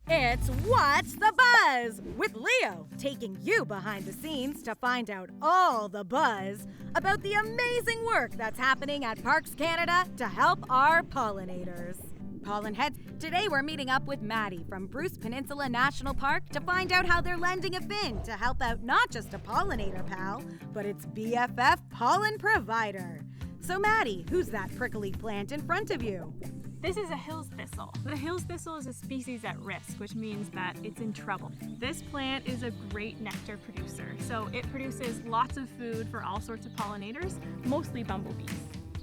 It's What's the Buzz with Leo, taking you behind the scenes to find out all the buzz about the amazing work that's happening at Parks Canada to help our pollinators. PollinHeads, today we're meeting up with Maddie from Bruce Peninsula National Park to find out how they're lending a fin to help out not just a pollinator pal, but its BFF pollen provider. So Maddie, who's that prickly plant in front of you? This is a Hills Thistle. The Hills Thistle is a species at risk, which means that it's in trouble. This plant is a great nectar producer, so it produces lots of food for all sorts of pollinators, mostly bumblebees.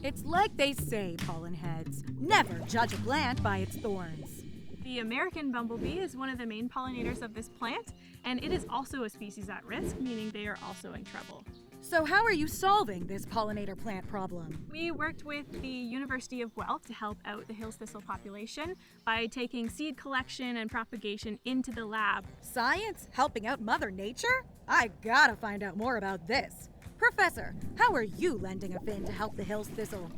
It's like they say, PollinHeads, never judge a plant by its thorns. The American bumblebee is one of the main pollinators of this plant, and it is also a species at risk, meaning they are also in trouble. So how are you solving this pollinator plant problem? We worked with the University of Guelph to help out the Hills Thistle population by taking seed collection and propagation into the lab. Science helping out Mother Nature? I gotta find out more about this. Professor, how are you lending a fin to help the Hills Thistle?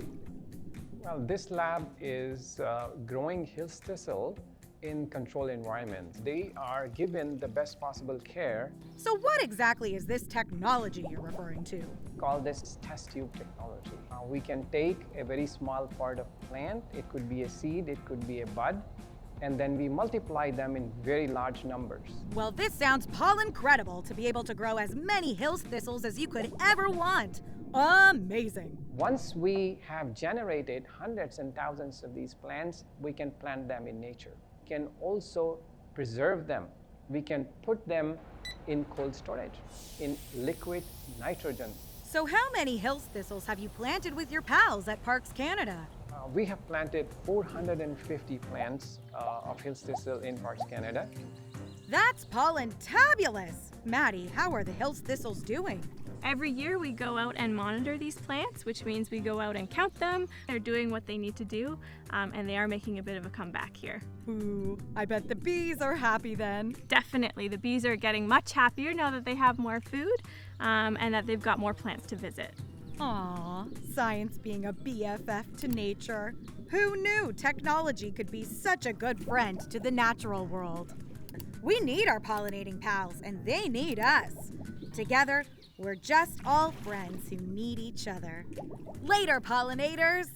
Well, this lab is growing Hills Thistle in controlled environments. They are given the best possible care. So what exactly is this technology you're referring to? Call this test tube technology. We can take a very small part of plant, it could be a seed, it could be a bud, and then we multiply them in very large numbers. Well, this sounds pollen-credible to be able to grow as many Hills Thistles as you could ever want. Amazing! Once we have generated hundreds and thousands of these plants, we can plant them in nature. We can also preserve them. We can put them in cold storage, in liquid nitrogen. So how many Hills Thistles have you planted with your pals at Parks Canada? We have planted 450 plants of Hills Thistle in Parks Canada. That's pollintabulous! Maddie, how are the Hills Thistles doing? Every year we go out and monitor these plants, which means we go out and count them. They're doing what they need to do, and they are making a bit of a comeback here. Ooh, I bet the bees are happy then. Definitely, the bees are getting much happier now that they have more food and that they've got more plants to visit. Aw, science being a BFF to nature. Who knew technology could be such a good friend to the natural world? We need our pollinating pals, and they need us. Together, we're just all friends who need each other. Later, pollinators!